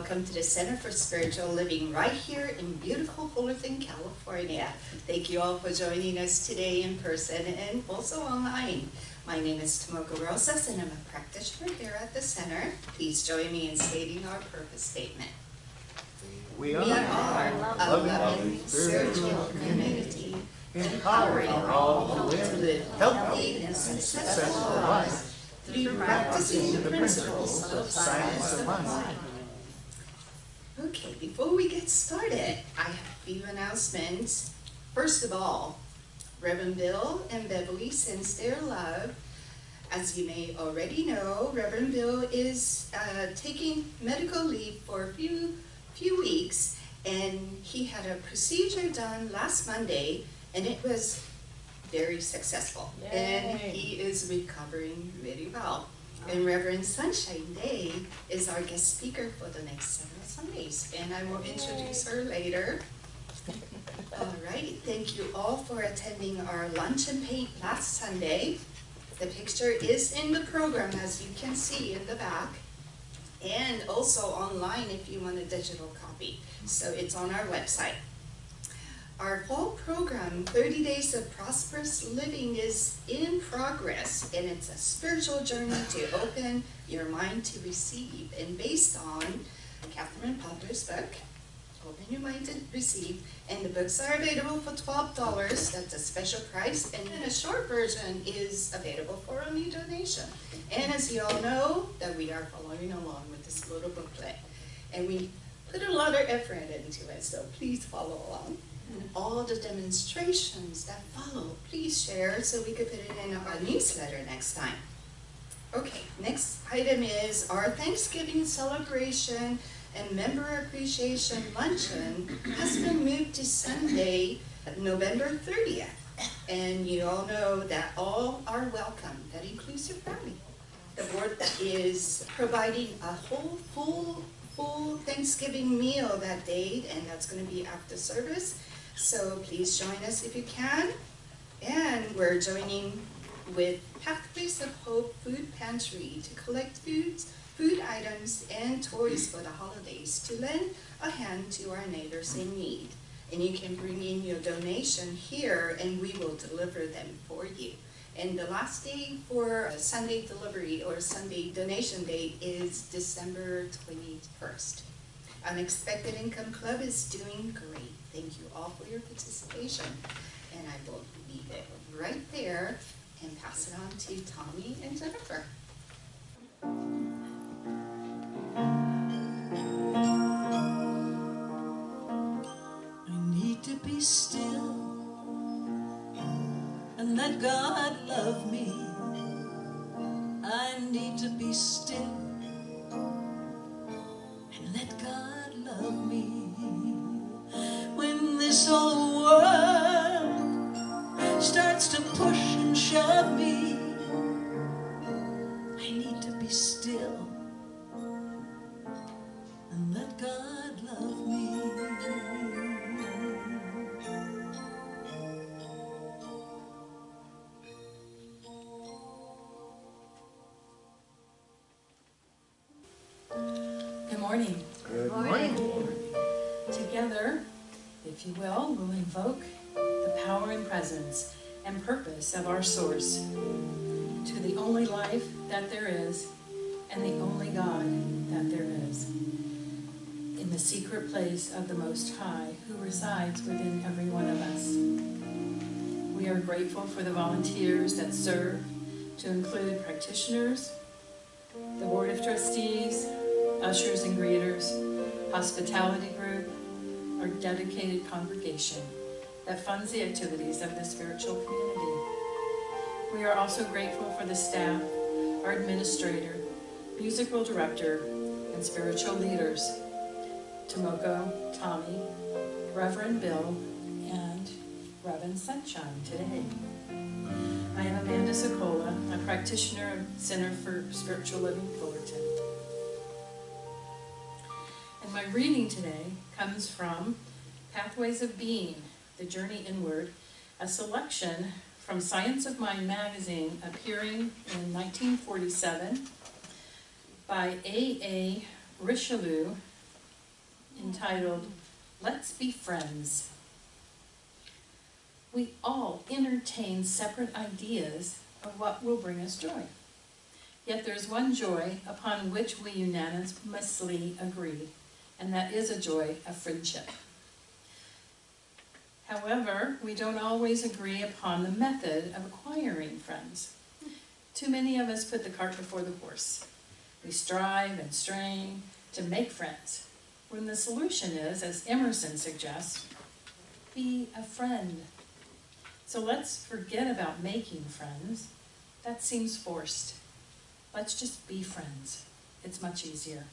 welcome to the Center for Spiritual Living right here in beautiful Fullerton, California. Thank you all for joining us today in person and also online. My name is Tomoko Rosas and I'm a practitioner here at the center. Please join me in stating our purpose statement. We are a loving spiritual community, empowering all to live healthy and successful lives through practicing the principles of science of mind. Okay, before we get started, I have a few announcements. First of all, Reverend Bill and Beverly sends their love. As you may already know, Reverend Bill is taking medical leave for a few weeks, and he had a procedure done last Monday, and it was very successful. Yay. And he is recovering really well. And Reverend Sunshine Daye is our guest speaker for the next several Sundays, and I will introduce her later. All right, thank you all for attending our lunch and paint last Sunday. The picture is in the program, as you can see in the back, and also online if you want a digital copy. So it's on our website. Our fall program, 30 Days of Prosperous Living, is in progress, and it's a spiritual journey to open your mind to receive. And based on Catherine Potter's book, Open Your Mind to Receive, and the books are available for $12. That's a special price, and then a short version is available for only donation. And as you all know, that we are following along with this little booklet, and we put a lot of effort into it, so please follow along. And all the demonstrations that follow, please share so we could put it in our newsletter next time. Okay, next item is our Thanksgiving celebration and member appreciation luncheon has been moved to Sunday, November 30th. And you all know that all are welcome. That includes your family. The board is providing a whole full Thanksgiving meal that day, and that's going to be after service. So please join us if you can. And we're joining with Pathways of Hope Food Pantry to collect food items and toys for the holidays to lend a hand to our neighbors in need. And you can bring in your donation here and we will deliver them for you. And the last day for Sunday delivery or Sunday donation day is December 21st. Unexpected Income Club is doing great. Thank you all for your participation. And I will leave it right there and pass it on to Tommy and Jennifer. I need to be still and let God love me. I need to be still and let God love me. When this whole world starts to push and shove me, I need to be still and let God love me. Good morning. Good morning. Together, if you will, we'll invoke the power and presence and purpose of our source to the only life that there is and the only God that there is, in the secret place of the Most High who resides within every one of us. We are grateful for the volunteers that serve, to include practitioners, the Board of Trustees, ushers and greeters, hospitality group, our dedicated congregation that funds the activities of the spiritual community. We are also grateful for the staff, our administrator, musical director, and spiritual leaders, Tomoko, Tommy, Reverend Bill, and Reverend Sunshine today. I am Amanda Secola, a practitioner of Center for Spiritual Living, Fullerton. And my reading today comes from Pathways of Being, The Journey Inward, a selection from Science of Mind magazine appearing in 1947 by A.A. Richelieu entitled, Let's Be Friends. We all entertain separate ideas of what will bring us joy. Yet there's one joy upon which we unanimously agree, and that is a joy of friendship. However, we don't always agree upon the method of acquiring friends. Too many of us put the cart before the horse. We strive and strain to make friends, when the solution is, as Emerson suggests, be a friend. So let's forget about making friends. That seems forced. Let's just be friends. It's much easier.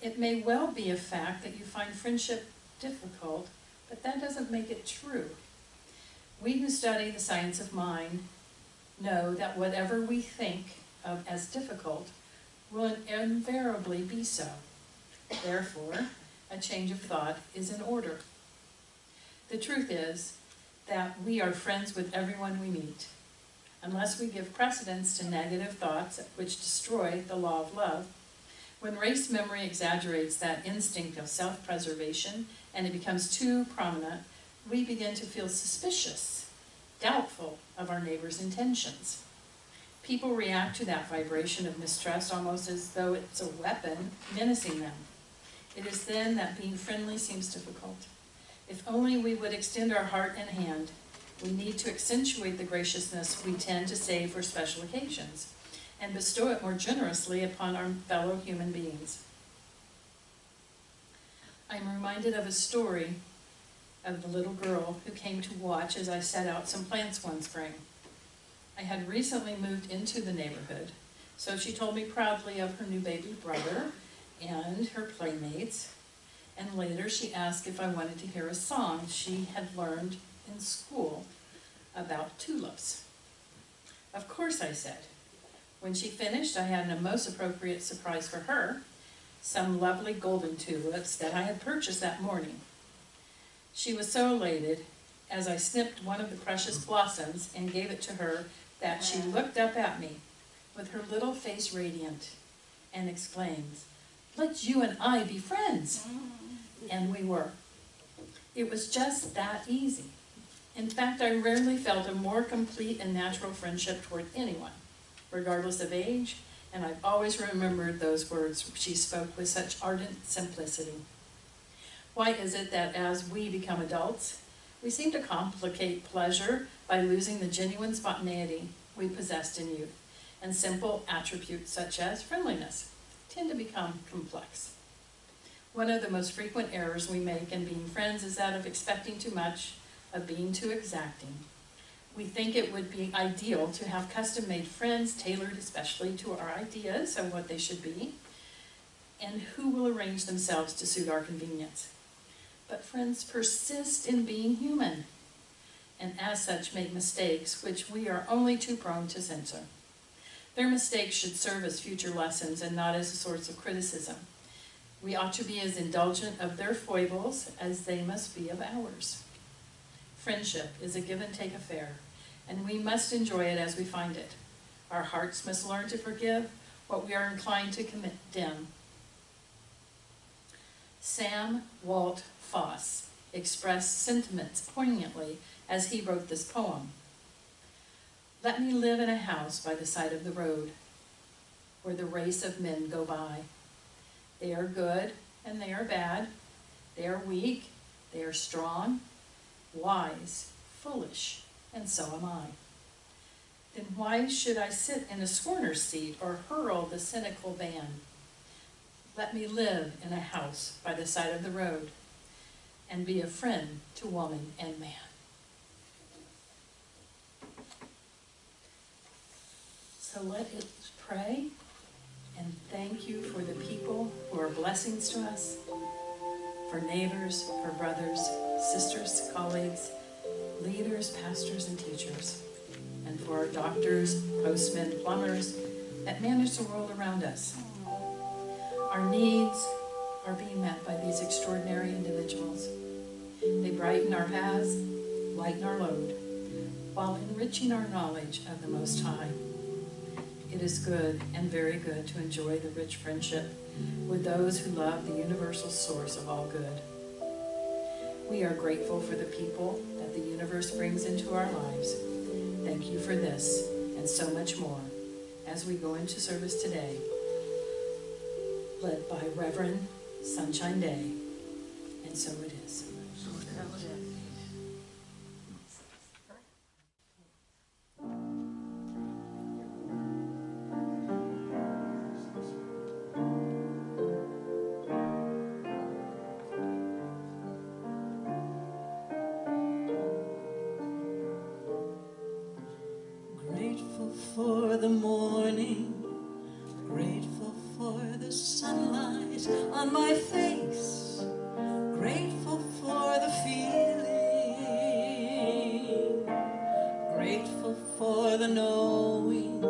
It may well be a fact that you find friendship difficult, but that doesn't make it true. We who study the science of mind know that whatever we think of as difficult will invariably be so. Therefore, a change of thought is in order. The truth is that we are friends with everyone we meet. Unless we give precedence to negative thoughts which destroy the law of love, when race memory exaggerates that instinct of self-preservation and it becomes too prominent, we begin to feel suspicious, doubtful of our neighbor's intentions. People react to that vibration of mistrust almost as though it's a weapon menacing them. It is then that being friendly seems difficult. If only we would extend our heart and hand. We need to accentuate the graciousness we tend to save for special occasions and bestow it more generously upon our fellow human beings. I'm reminded of a story of the little girl who came to watch as I set out some plants one spring. I had recently moved into the neighborhood, so she told me proudly of her new baby brother and her playmates, and later she asked if I wanted to hear a song she had learned in school about tulips. Of course, I said. When she finished, I had a most appropriate surprise for her, some lovely golden tulips that I had purchased that morning. She was so elated as I snipped one of the precious blossoms and gave it to her that she looked up at me with her little face radiant and exclaimed, "Let you and I be friends." And we were. It was just that easy. In fact, I rarely felt a more complete and natural friendship toward anyone, regardless of age, and I've always remembered those words she spoke with such ardent simplicity. Why is it that as we become adults, we seem to complicate pleasure by losing the genuine spontaneity we possessed in youth, and simple attributes such as friendliness tend to become complex? One of the most frequent errors we make in being friends is that of expecting too much, of being too exacting. We think it would be ideal to have custom-made friends tailored especially to our ideas of what they should be, and who will arrange themselves to suit our convenience. But friends persist in being human, and as such make mistakes which we are only too prone to censor. Their mistakes should serve as future lessons and not as a source of criticism. We ought to be as indulgent of their foibles as they must be of ours. Friendship is a give-and-take affair, and we must enjoy it as we find it. Our hearts must learn to forgive what we are inclined to condemn. Sam Walt Foss expressed sentiments poignantly as he wrote this poem. Let me live in a house by the side of the road, where the race of men go by. They are good and they are bad. They are weak, they are strong, wise, foolish, and so am I. Then why should I sit in a scorner's seat or hurl the cynical ban? Let me live in a house by the side of the road and be a friend to woman and man. So let us pray and thank you for the people who are blessings to us, for neighbors, for brothers, sisters, colleagues, leaders, pastors, and teachers, and for our doctors, postmen, plumbers that manage the world around us. Our needs are being met by these extraordinary individuals. They brighten our paths, lighten our load, while enriching our knowledge of the Most High. It it is good and very good to enjoy the rich friendship with those who love the universal source of all good. We are grateful for the people that the universe brings into our lives. Thank you for this and so much more as we go into service today, led by Reverend Sunshine Daye. And so it is. Grateful for the morning, grateful for the sunlight on my face, grateful for the feeling, grateful for the knowing,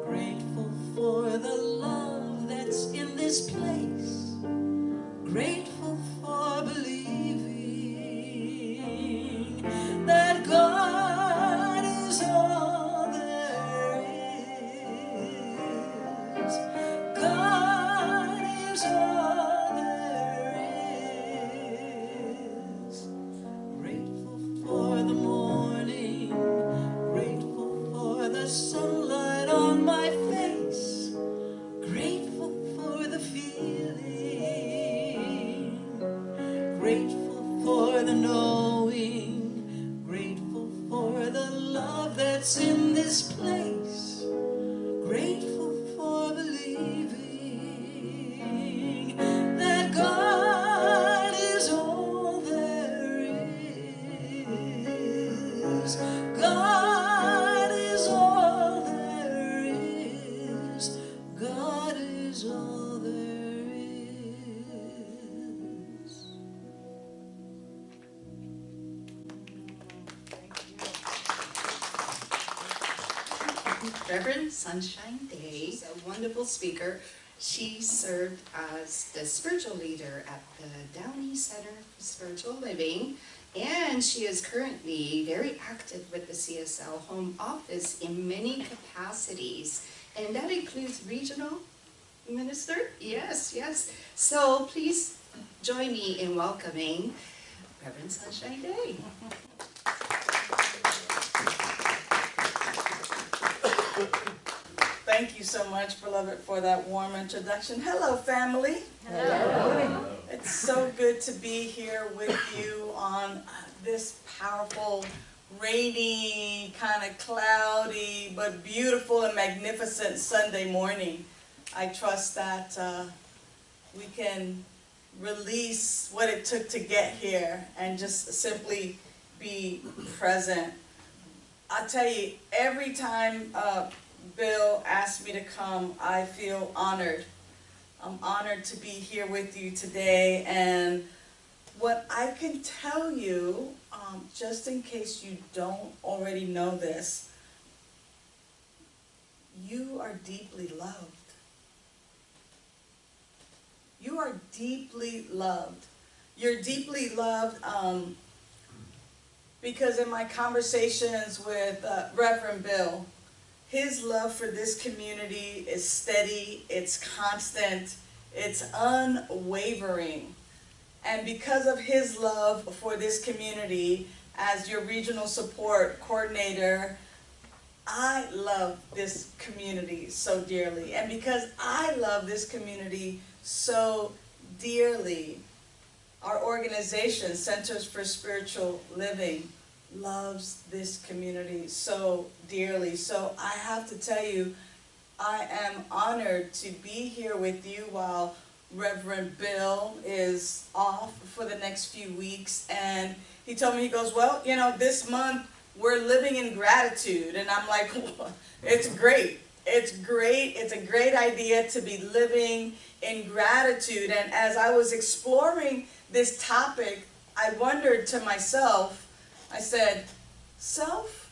grateful for the love that's in this place, grateful for believing that God is all there is. God is all there is. Grateful for the morning, grateful for the sunlight on my face, grateful for the feeling, grateful for the knowing, grateful for the love that's in this place, grateful for believing that God is all there is. God is all there is. God is all there is. Reverend Sunshine Daye is a wonderful speaker. She served as the spiritual leader at the Downey Center for Spiritual Living, and she is currently very active with the CSL home office in many capacities, and that includes regional minister. Yes, yes. So please join me in welcoming Reverend Sunshine Daye. Thank you so much, beloved, for that warm introduction. Hello, family. Hello. It's so good to be here with you on this powerful, rainy, kind of cloudy, but beautiful and magnificent Sunday morning. I trust that we can release what it took to get here and just simply be present. I'll tell you, every time Bill asked me to come, I feel honored. I'm honored to be here with you today, and what I can tell you, just in case you don't already know this, you are deeply loved. You are deeply loved. You're deeply loved because in my conversations with Reverend Bill, his love for this community is steady, it's constant, it's unwavering. And because of his love for this community, as your regional support coordinator, I love this community so dearly. And because I love this community so dearly, our organization, Centers for Spiritual Living, loves this community so dearly. So I have to tell you, I am honored to be here with you while Reverend Bill is off for the next few weeks. And he told me, he goes, well, you know, this month we're living in gratitude. And I'm like, well, it's great. It's great. It's a great idea to be living in gratitude. And as I was exploring this topic, I wondered to myself, I said, self?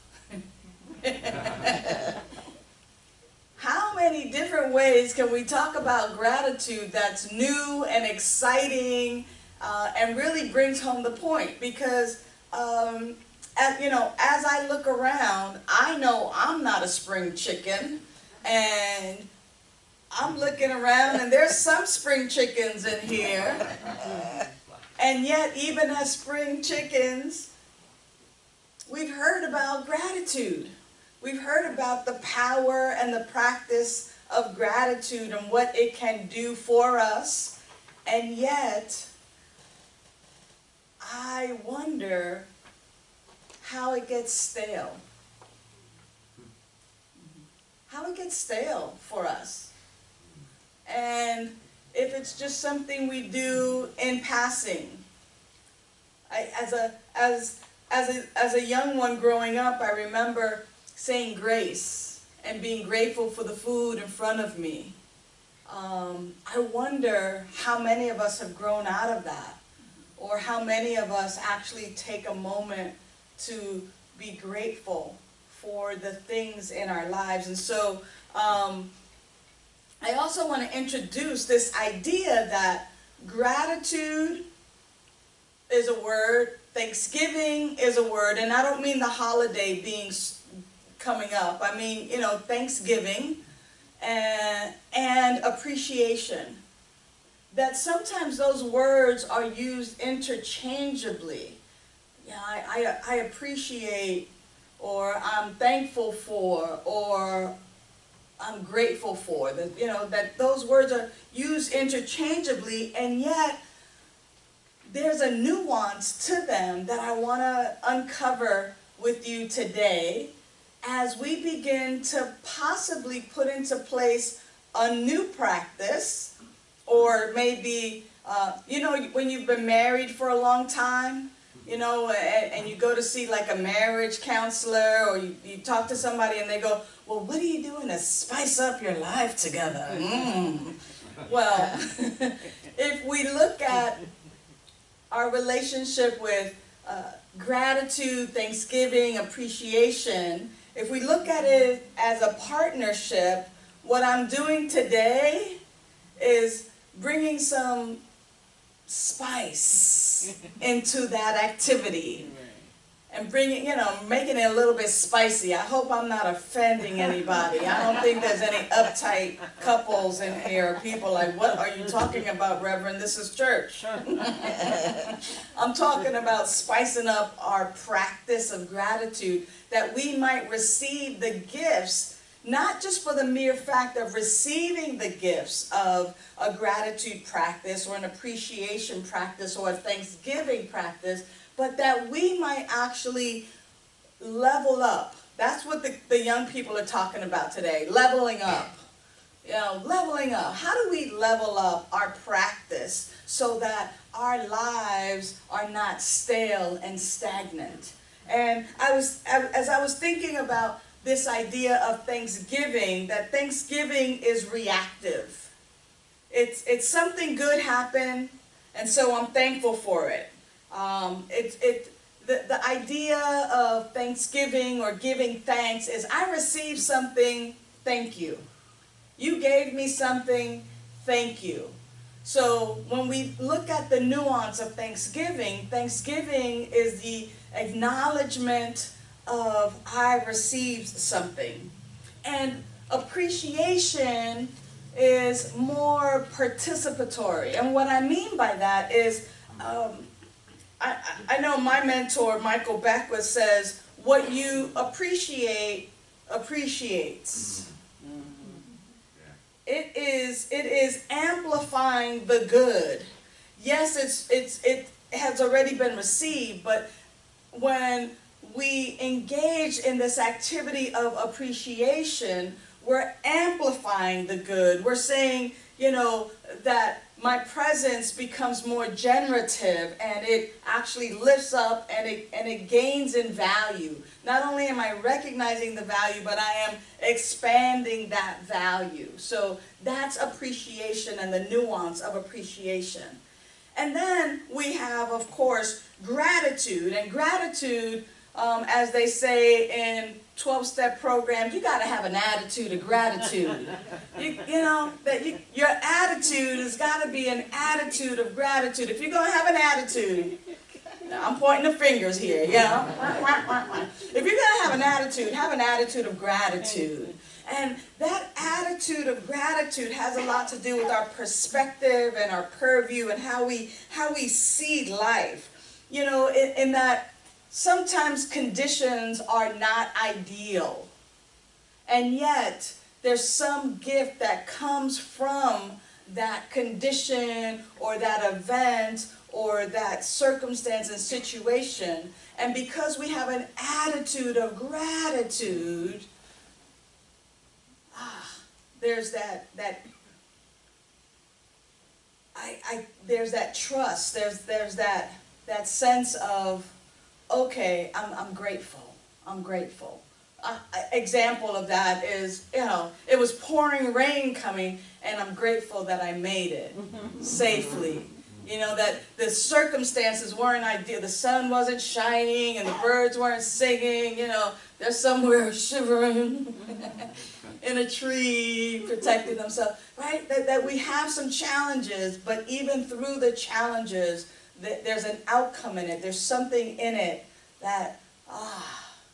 How many different ways can we talk about gratitude that's new and exciting and really brings home the point? Because, as I look around, I know I'm not a spring chicken. And I'm looking around and there's some spring chickens in here. And yet, even as spring chickens, we've heard about gratitude. We've heard about the power and the practice of gratitude and what it can do for us. And yet, I wonder how it gets stale. How it gets stale for us. And if it's just something we do in passing. As a young one growing up, I remember saying grace and being grateful for the food in front of me. I wonder how many of us have grown out of that, or how many of us actually take a moment to be grateful for the things in our lives. And so I also want to introduce this idea that gratitude is a word, Thanksgiving is a word, and I don't mean the holiday being coming up. I mean, you know, Thanksgiving and appreciation. That sometimes those words are used interchangeably. Yeah, I appreciate, or I'm thankful for, or I'm grateful for. That, you know, that those words are used interchangeably, and yet there's a nuance to them that I want to uncover with you today as we begin to possibly put into place a new practice, or maybe, you know, when you've been married for a long time, you know, and you go to see like a marriage counselor, or you talk to somebody and they go, well, what are you doing to spice up your life together? Well, if we look at our relationship with gratitude, Thanksgiving, appreciation, if we look at it as a partnership, what I'm doing today is bringing some spice into that activity. And bringing, you know, making it a little bit spicy. I hope I'm not offending anybody. I don't think there's any uptight couples in here. People like, what are you talking about, Reverend? This is church. I'm talking about spicing up our practice of gratitude, that we might receive the gifts, not just for the mere fact of receiving the gifts of a gratitude practice or an appreciation practice or a Thanksgiving practice, but that we might actually level up. That's what the young people are talking about today, leveling up. You know, leveling up. How do we level up our practice so that our lives are not stale and stagnant? And as I was thinking about this idea of Thanksgiving, that Thanksgiving is reactive. It's something good happened, and so I'm thankful for it. The idea of Thanksgiving or giving thanks is I received something, thank you. You gave me something, thank you. So when we look at the nuance of Thanksgiving, Thanksgiving is the acknowledgement of I received something. And appreciation is more participatory. And what I mean by that is, I know my mentor, Michael Beckwith, says, what you appreciate, appreciates. It is amplifying the good. Yes, it has already been received, but when we engage in this activity of appreciation, we're amplifying the good. We're saying, you know, that my presence becomes more generative, and it actually lifts up, and it gains in value. Not only am I recognizing the value, but I am expanding that value. So that's appreciation and the nuance of appreciation. And then we have, of course, gratitude. And gratitude, as they say in 12-step programs, you got to have an attitude of gratitude. You know, that your attitude has got to be an attitude of gratitude. If you're going to have an attitude, now I'm pointing the fingers here, yeah. If you're going to have an attitude of gratitude. And that attitude of gratitude has a lot to do with our perspective and our purview and how we see life. You know, in that sometimes conditions are not ideal. And yet, there's some gift that comes from that condition or that event or that circumstance and situation. And because we have an attitude of gratitude, there's there's that trust, there's that sense of, okay, I'm grateful, I'm grateful. Example of that is, you know, it was pouring rain coming, and I'm grateful that I made it safely. You know, that the circumstances weren't ideal. The sun wasn't shining, and the birds weren't singing. You know, they're somewhere shivering in a tree, protecting themselves. Right? That we have some challenges, but even through the challenges, there's an outcome in it. There's something in it that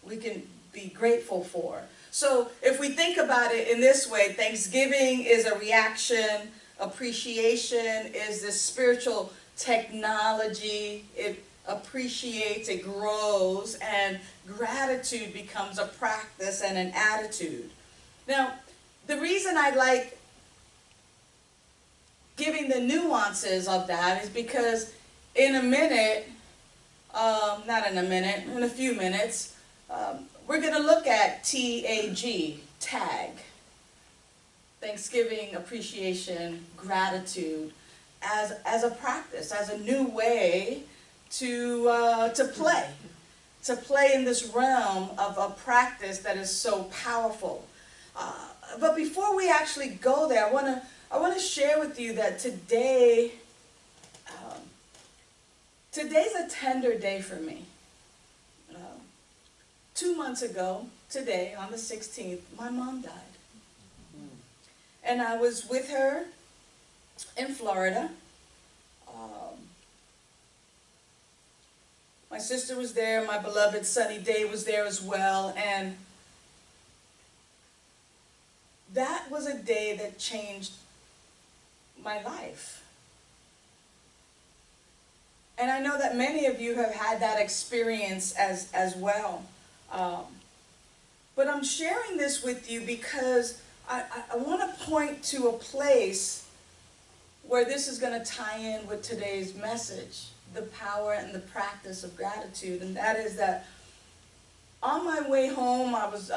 we can be grateful for. So if we think about it in this way, Thanksgiving is a reaction, appreciation is this spiritual technology, it appreciates, it grows, and gratitude becomes a practice and an attitude. Now, the reason I like giving the nuances of that is because in a minute, not in a minute, in a few minutes, we're going to look at TAG, tag, Thanksgiving, appreciation, gratitude, as a practice, as a new way to play in this realm of a practice that is so powerful. But before we actually go there, I want to share with you that today's a tender day for me. 2 months ago, today, on the 16th, my mom died. And I was with her in Florida. My sister was there, my beloved Sunny Daye was there as well, and that was a day that changed my life. And I know that many of you have had that experience as well. But I'm sharing this with you because I want to point to a place where this is going to tie in with today's message, the power and the practice of gratitude. And that is that on my way home, I was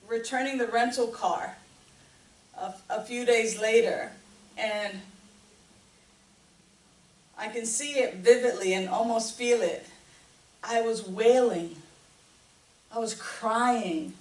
returning the rental car a few days later, and I can see it vividly and almost feel it. I was wailing. I was crying.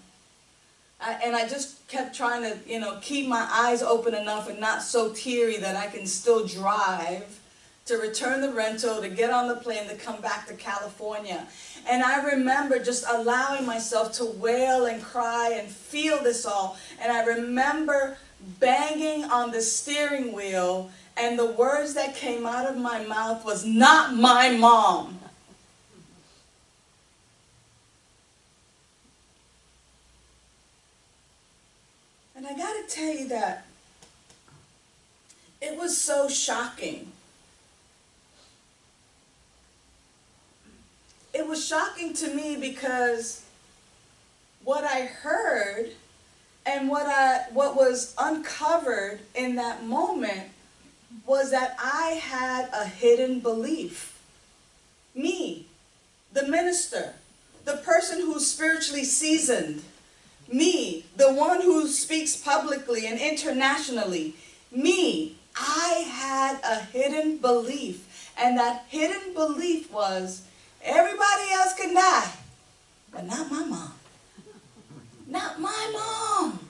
And I just kept trying to, keep my eyes open enough and not so teary that I can still drive to return the rental, to get on the plane, to come back to California. And I remember just allowing myself to wail and cry and feel this all. And I remember banging on the steering wheel, and the words that came out of my mouth was, "Not my mom." And I got to tell you that it was so shocking. It was shocking to me because what I heard and what was uncovered in that moment was that I had a hidden belief. Me, the minister, the person who's spiritually seasoned, me, the one who speaks publicly and internationally, me, I had a hidden belief. And that hidden belief was, everybody else can die, but not my mom. Not my mom.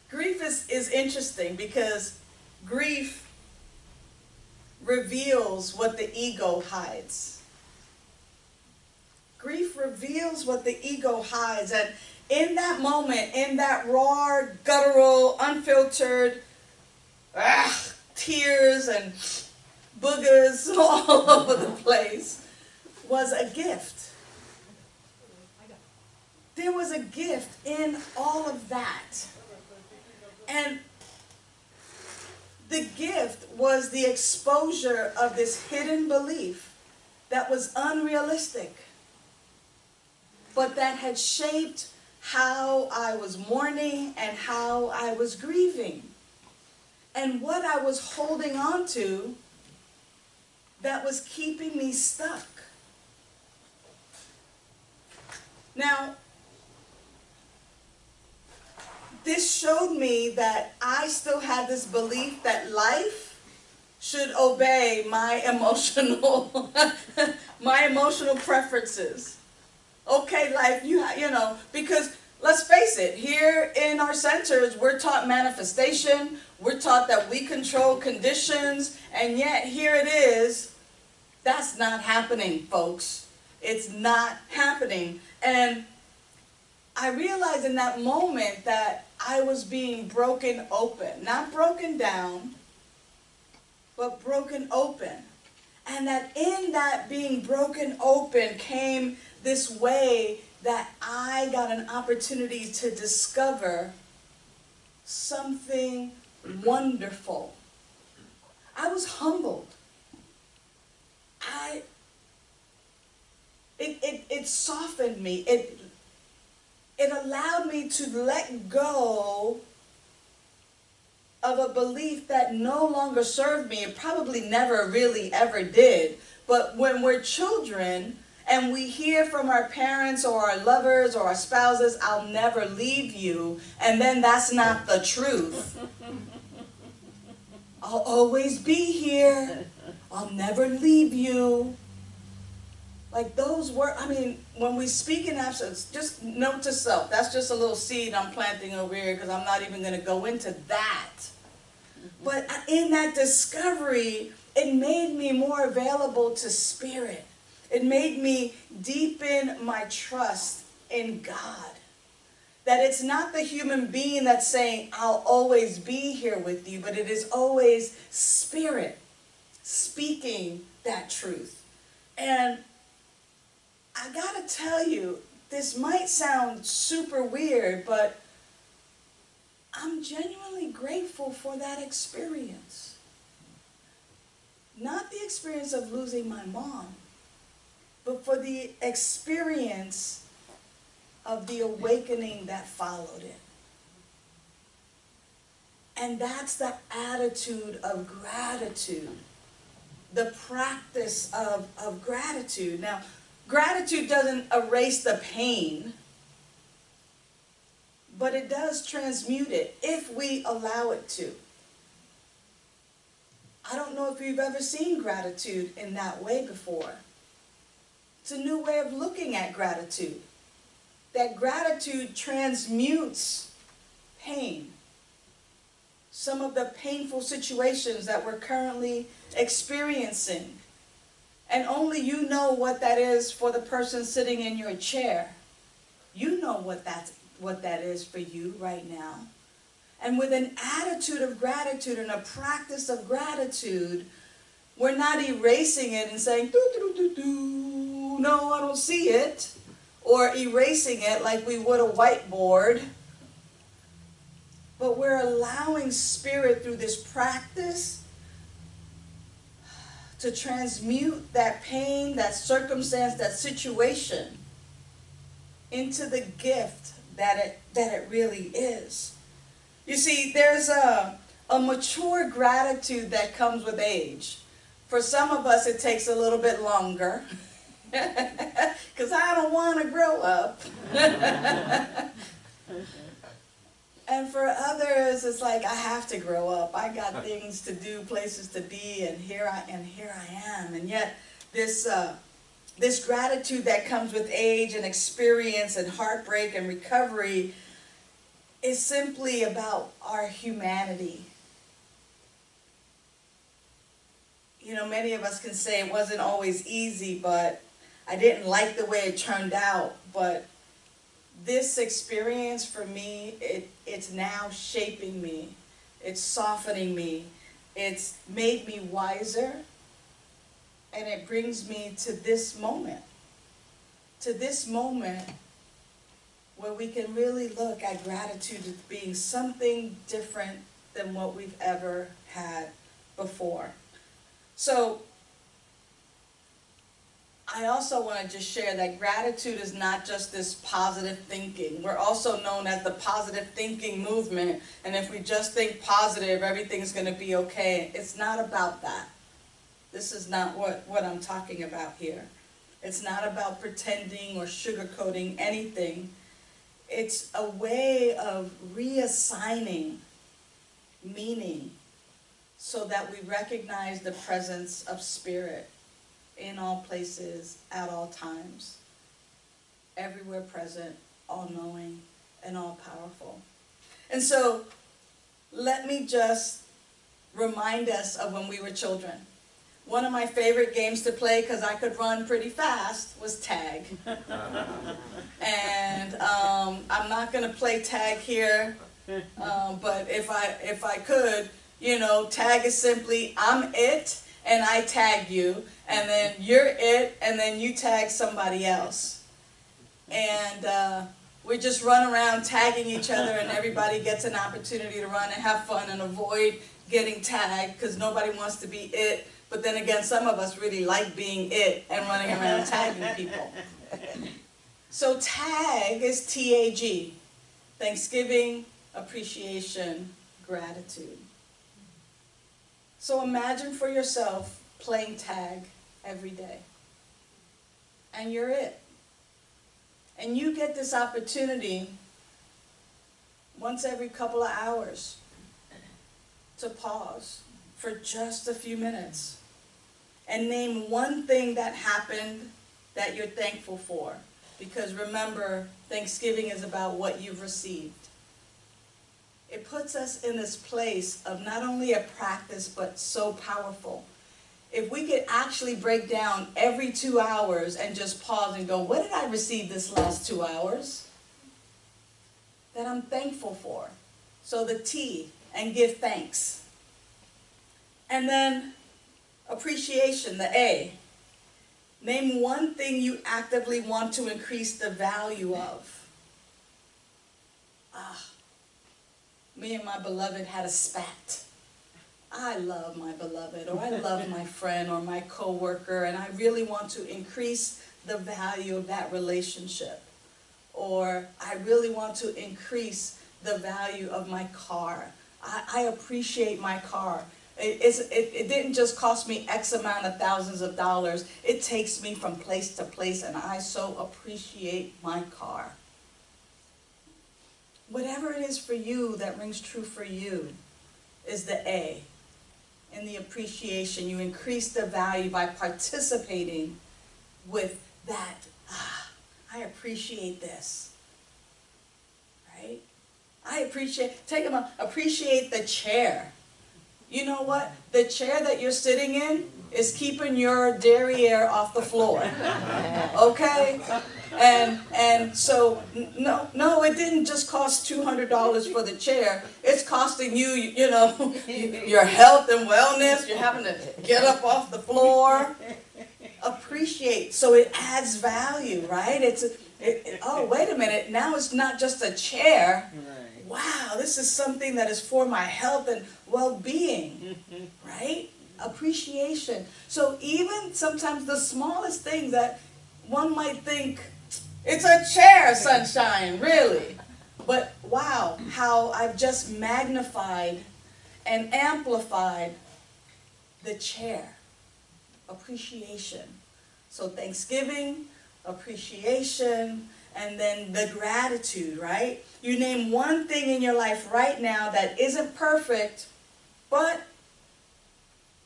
Grief is interesting because grief reveals what the ego hides. Grief reveals what the ego hides. And in that moment, in that raw, guttural, unfiltered tears and boogers all over the place, was a gift. There was a gift in all of that. And the gift was the exposure of this hidden belief that was unrealistic, but that had shaped how I was mourning and how I was grieving. And what I was holding on to that was keeping me stuck. Now, this showed me that I still had this belief that life should obey my emotional, my emotional preferences. Okay, life, you know, because let's face it, here in our centers, we're taught manifestation, we're taught that we control conditions, and yet here it is, that's not happening, folks. It's not happening. And I realized in that moment that I was being broken open, not broken down, but broken open. And that in that being broken open came this way that I got an opportunity to discover something wonderful. I was humbled. It softened me. It allowed me to let go of a belief that no longer served me. It probably never really ever did. But when we're children and we hear from our parents or our lovers or our spouses, "I'll never leave you," and then that's not the truth. "I'll always be here. I'll never leave you." Like those words, I mean, when we speak in absence, just note to self, that's just a little seed I'm planting over here because I'm not even going to go into that. But in that discovery, it made me more available to spirit. It made me deepen my trust in God. That it's not the human being that's saying, "I'll always be here with you," but it is always spirit speaking that truth. And I gotta tell you, this might sound super weird, but I'm genuinely grateful for that experience. Not the experience of losing my mom, but for the experience of the awakening that followed it. And that's the attitude of gratitude, the practice of gratitude. Now, gratitude doesn't erase the pain, but it does transmute it if we allow it to. I don't know if you've ever seen gratitude in that way before. It's a new way of looking at gratitude. That gratitude transmutes pain. Some of the painful situations that we're currently experiencing. And only you know what that is for the person sitting in your chair. You know what that is for you right now. And with an attitude of gratitude and a practice of gratitude, we're not erasing it and saying, no, I don't see it. Or erasing it like we would a whiteboard. But we're allowing spirit through this practice to transmute that pain, that circumstance, that situation into the gift that it really is. You see, there's a mature gratitude that comes with age. For some of us, it takes a little bit longer because I don't want to grow up. And for others, it's like, I have to grow up. I got things to do, places to be, and here I am. And yet, this gratitude that comes with age and experience and heartbreak and recovery is simply about our humanity. You know, many of us can say it wasn't always easy, but I didn't like the way it turned out. But this experience for me, it's now shaping me. It's softening me. It's made me wiser. And it brings me to this moment where we can really look at gratitude as being something different than what we've ever had before. So I also want to just share that gratitude is not just this positive thinking. We're also known as the positive thinking movement, and if we just think positive, everything's going to be okay. It's not about that. This is not what I'm talking about here. It's not about pretending or sugarcoating anything. It's a way of reassigning meaning so that we recognize the presence of spirit in all places, at all times, everywhere present, all-knowing, and all-powerful. And so, let me just remind us of when we were children. One of my favorite games to play, because I could run pretty fast, was tag. And I'm not going to play tag here, but if I could, you know, tag is simply, I'm it, and I tag you, and then you're it, and then you tag somebody else. And we just run around tagging each other, and everybody gets an opportunity to run and have fun and avoid getting tagged, because nobody wants to be it. But then again, some of us really like being it and running around tagging people. So tag is TAG, Thanksgiving, appreciation, gratitude. So imagine for yourself playing tag every day. And you're it. And you get this opportunity once every couple of hours to pause for just a few minutes and name one thing that happened that you're thankful for. Because remember, Thanksgiving is about what you've received. It puts us in this place of not only a practice, but so powerful. If we could actually break down every 2 hours and just pause and go, what did I receive this last 2 hours that I'm thankful for? So the T, and give thanks. And then appreciation, the A. Name one thing you actively want to increase the value of. Me and my beloved had a spat. I love my beloved, or I love my friend or my coworker, and I really want to increase the value of that relationship. Or I really want to increase the value of my car. I appreciate my car. It didn't just cost me X amount of thousands of dollars. It takes me from place to place, and I so appreciate my car. Whatever it is for you that rings true for you is the A. In the appreciation, you increase the value by participating with that. I appreciate this. Right? I appreciate the chair. You know what? The chair that you're sitting in is keeping your derriere off the floor. Okay? And so, no, it didn't just cost $200 for the chair. It's costing you, you know, your health and wellness. You're having to get up off the floor. Appreciate. So it adds value, right? Oh, wait a minute. Now it's not just a chair. Wow, this is something that is for my health and well-being, right? Appreciation. So even sometimes the smallest things that one might think, it's a chair, sunshine, really. But wow, how I've just magnified and amplified the chair. Appreciation. So Thanksgiving, appreciation, and then the gratitude, right? You name one thing in your life right now that isn't perfect, but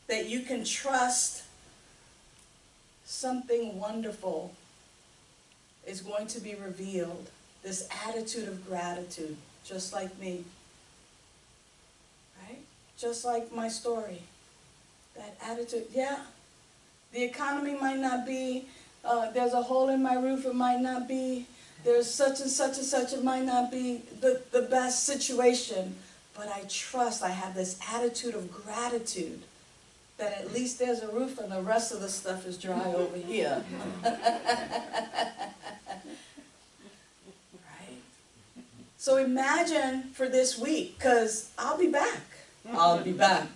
that you can trust something wonderful is going to be revealed. This attitude of gratitude, just like me. Right? Just like my story. That attitude, yeah. The economy might not be, there's a hole in my roof, it might not be, there's such and such and such, it might not be the best situation. But I trust, I have this attitude of gratitude that at least there's a roof and the rest of the stuff is dry over here. Right? So imagine for this week, because I'll be back. I'll be back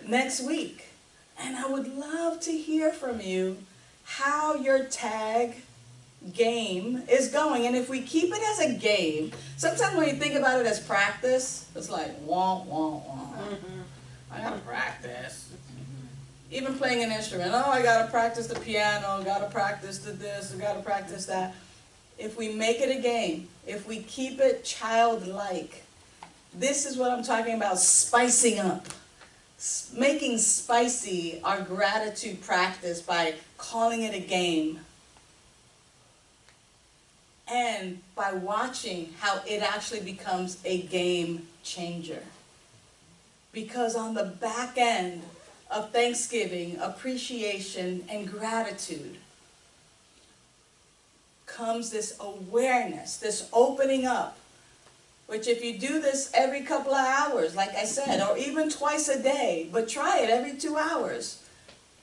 next week. And I would love to hear from you how your tag game is going. And if we keep it as a game, sometimes when you think about it as practice, it's like, wah, wah, wah. I gotta practice. Even playing an instrument, oh, I gotta practice the piano, gotta practice this, gotta practice that. If we make it a game, if we keep it childlike, this is what I'm talking about, spicing up. Making spicy our gratitude practice by calling it a game. And by watching how it actually becomes a game changer. Because on the back end of Thanksgiving, appreciation, and gratitude comes this awareness, this opening up, which if you do this every couple of hours, like I said, or even twice a day, but try it every 2 hours.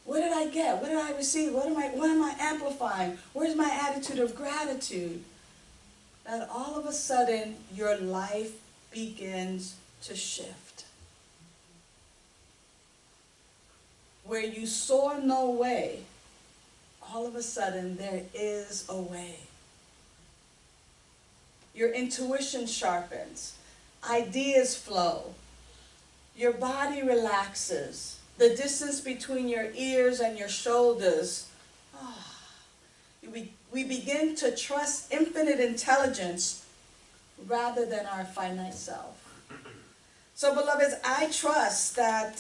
What did I get? What did I receive? What am I amplifying? Where's my attitude of gratitude? That all of a sudden your life begins to shift. Where you saw no way, all of a sudden there is a way. Your intuition sharpens, ideas flow, your body relaxes, the distance between your ears and your shoulders. We begin to trust infinite intelligence rather than our finite self. So, beloveds, I trust that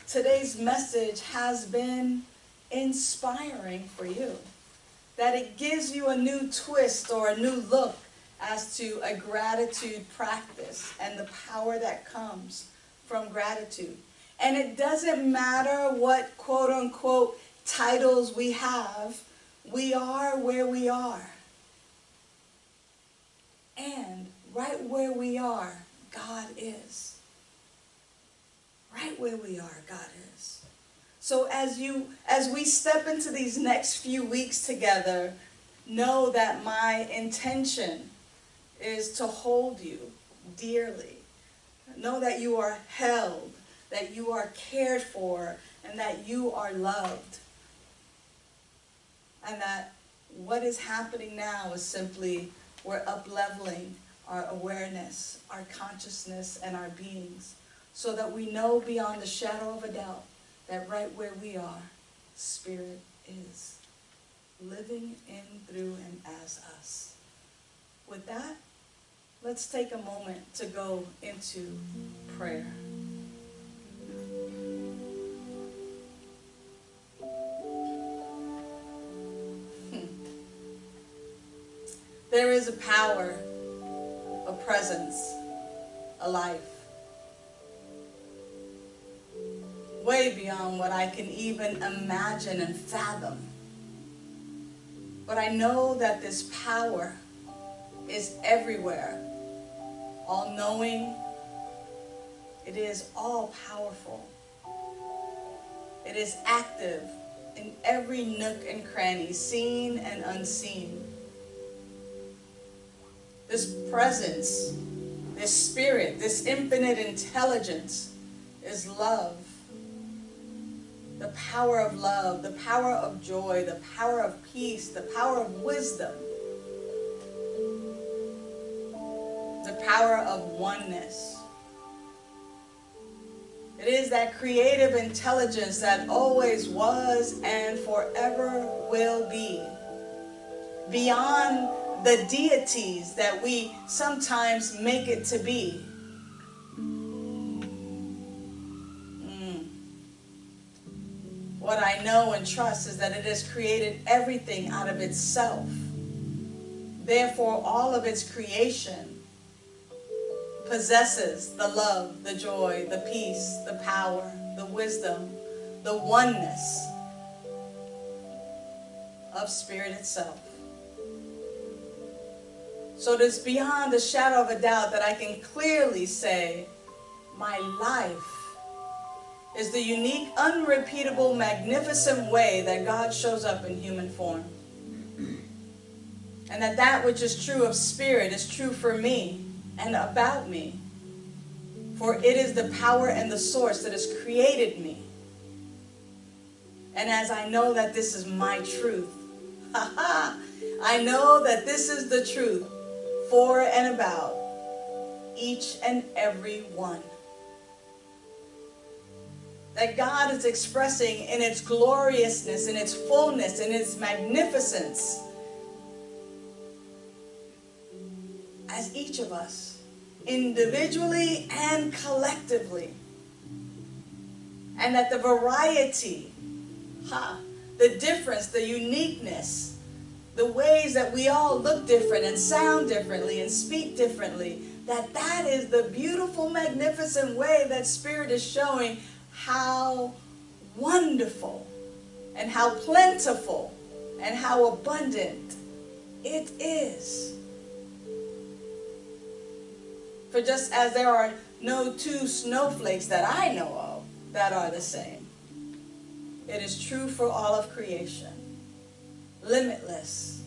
today's message has been inspiring for you, that it gives you a new twist or a new look as to a gratitude practice and the power that comes from gratitude. And it doesn't matter what quote-unquote titles we have, we are where we are. And right where we are, God is. Right where we are, God is. So as we step into these next few weeks together, know that my intention is to hold you dearly. Know that you are held, that you are cared for, and that you are loved. And that what is happening now is simply we're up-leveling our awareness, our consciousness, and our beings, so that we know beyond the shadow of a doubt that right where we are, Spirit is living in, through, and as us. With that, let's take a moment to go into prayer. There is a power, a presence, a life, way beyond what I can even imagine and fathom. But I know that this power is everywhere, all-knowing. It is all-powerful. It is active in every nook and cranny, seen and unseen. This presence, this spirit, this infinite intelligence is love. The power of love, the power of joy, the power of peace, the power of wisdom, the power of oneness. It is that creative intelligence that always was and forever will be, beyond the deities that we sometimes make it to be. What I know and trust is that it has created everything out of itself. Therefore, all of its creation possesses the love, the joy, the peace, the power, the wisdom, the oneness of Spirit itself. So it is beyond a shadow of a doubt that I can clearly say, my life is the unique, unrepeatable, magnificent way that God shows up in human form. And that which is true of spirit is true for me and about me. For it is the power and the source that has created me. And as I know that this is my truth, I know that this is the truth for and about each and every one. That God is expressing in its gloriousness, in its fullness, in its magnificence, as each of us, individually and collectively. And that the variety, the difference, the uniqueness, the ways that we all look different and sound differently and speak differently, that is the beautiful, magnificent way that Spirit is showing how wonderful and how plentiful and how abundant it is. For just as there are no two snowflakes that I know of that are the same, it is true for all of creation. Limitless.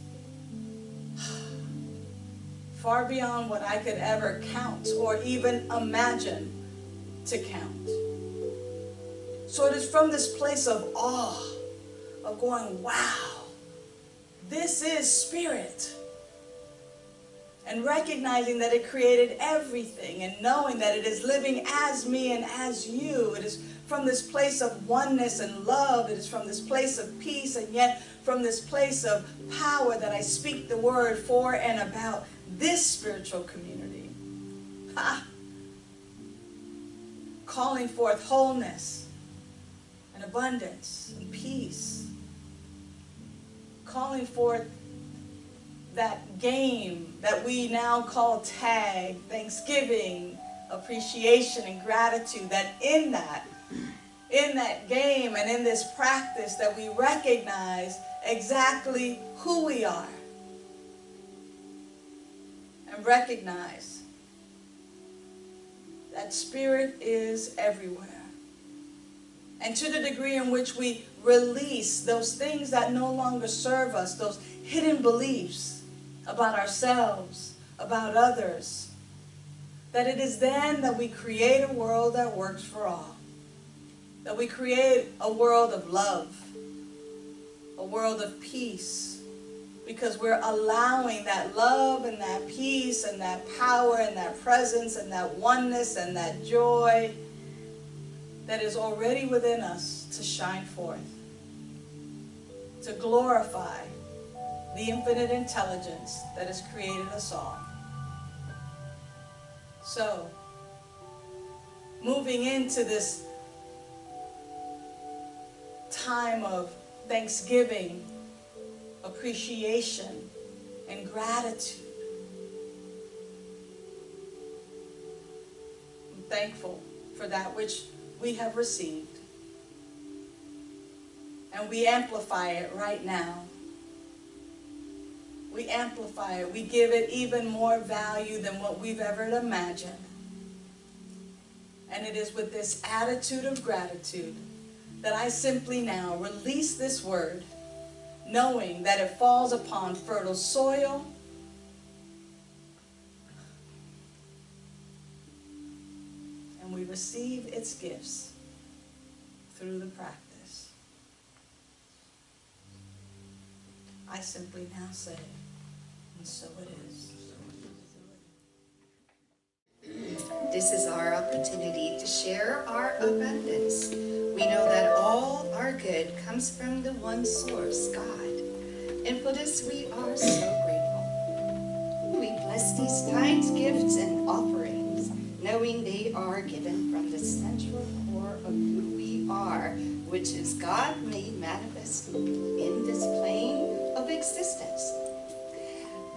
Far beyond what I could ever count or even imagine to count. So it is from this place of awe, of going, wow, this is Spirit. And recognizing that it created everything and knowing that it is living as me and as you. It is from this place of oneness and love. It is from this place of peace, and yet from this place of power that I speak the word for and about this spiritual community. Calling forth wholeness and abundance and peace. Calling forth that game that we now call tag, Thanksgiving, appreciation and gratitude, that in that game and in this practice that we recognize exactly who we are and recognize that Spirit is everywhere. And to the degree in which we release those things that no longer serve us, those hidden beliefs about ourselves, about others, that it is then that we create a world that works for all. That we create a world of love, a world of peace, because we're allowing that love and that peace and that power and that presence and that oneness and that joy that is already within us to shine forth, to glorify the infinite intelligence that has created us all. So, moving into this time of thanksgiving, appreciation, and gratitude, I'm thankful for that which we have received. And we amplify it right now. We amplify it. We give it even more value than what we've ever imagined. And it is with this attitude of gratitude that I simply now release this word, knowing that it falls upon fertile soil, and we receive its gifts through the practice. I simply now say, and so it is. This is our opportunity to share our abundance. We know that all our good comes from the one source, God. And for this we are so grateful. We bless these kind gifts and offerings, knowing they are given from the central core of who we are, which is God made manifest in this plane of existence.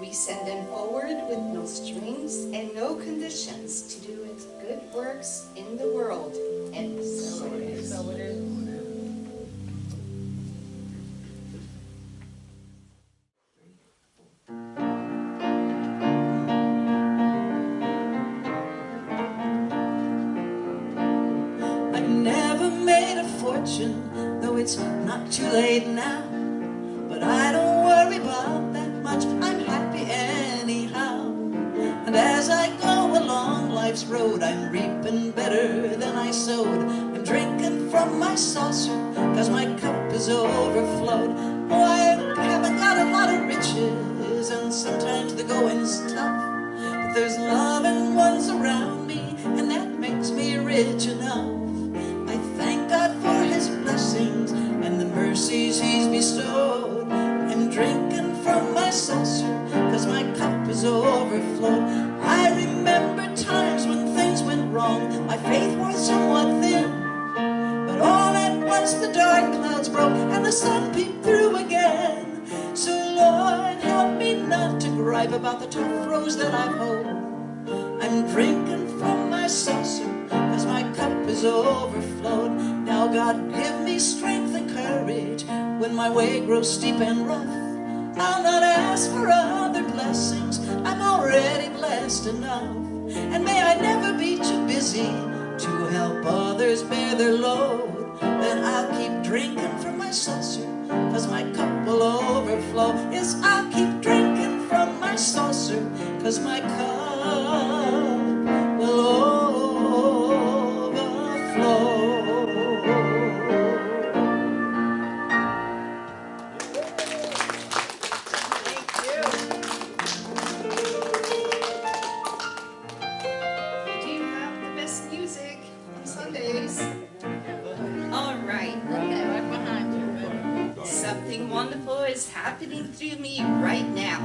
We send them forward with no strings and no conditions to do its good works in the world. And so it is. So it is. I never it's not too late now, but I don't worry about that much. I'm happy anyhow. And as I go along life's road, I'm reaping better than I sowed. I'm drinking from my saucer, 'cause my cup is overflowed. Oh, I haven't got a lot of riches, and sometimes the going's tough, but there's loving ones around me, and that makes me rich enough. I thank God for his blessings and the mercies he's bestowed. I'm drinking from my saucer, 'cause my cup is overflowed. I remember times when things went wrong, my faith was somewhat thin, but all at once the dark clouds broke and the sun peeped through again. So Lord, help me not to gripe about the tough rows that I've hold. I'm drinking from my saucer, 'cause my cup is overflowed. Now God, give me strength and courage when my way grows steep and rough. I'll not ask for other blessings, I'm already blessed enough. And may I never be too busy to help others bear their load. Then I'll keep drinking from my saucer, 'cause my cup will overflow. Yes, I'll keep drinking from my saucer, 'cause my cup will overflow. We do have the best music on Sundays. All right. Right behind you. Something wonderful is happening through me right now.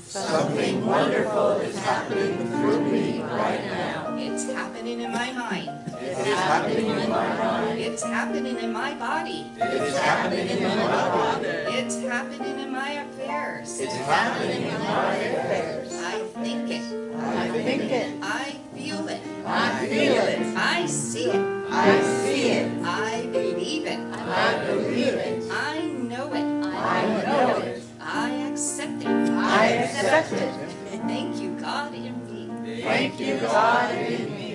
Something wonderful is happening through me right now. It's happening in my mind. It's happening in my mind. It's happening in my body. It's happening in my body. It's happening in my affairs. It's happening in my affairs. I think it. I think it. I feel it. I feel it. I see it. I see it. I believe it. I believe it. I know it. I know it. I accept it. I accept it. Thank you, God, in me. Thank you, God, in me.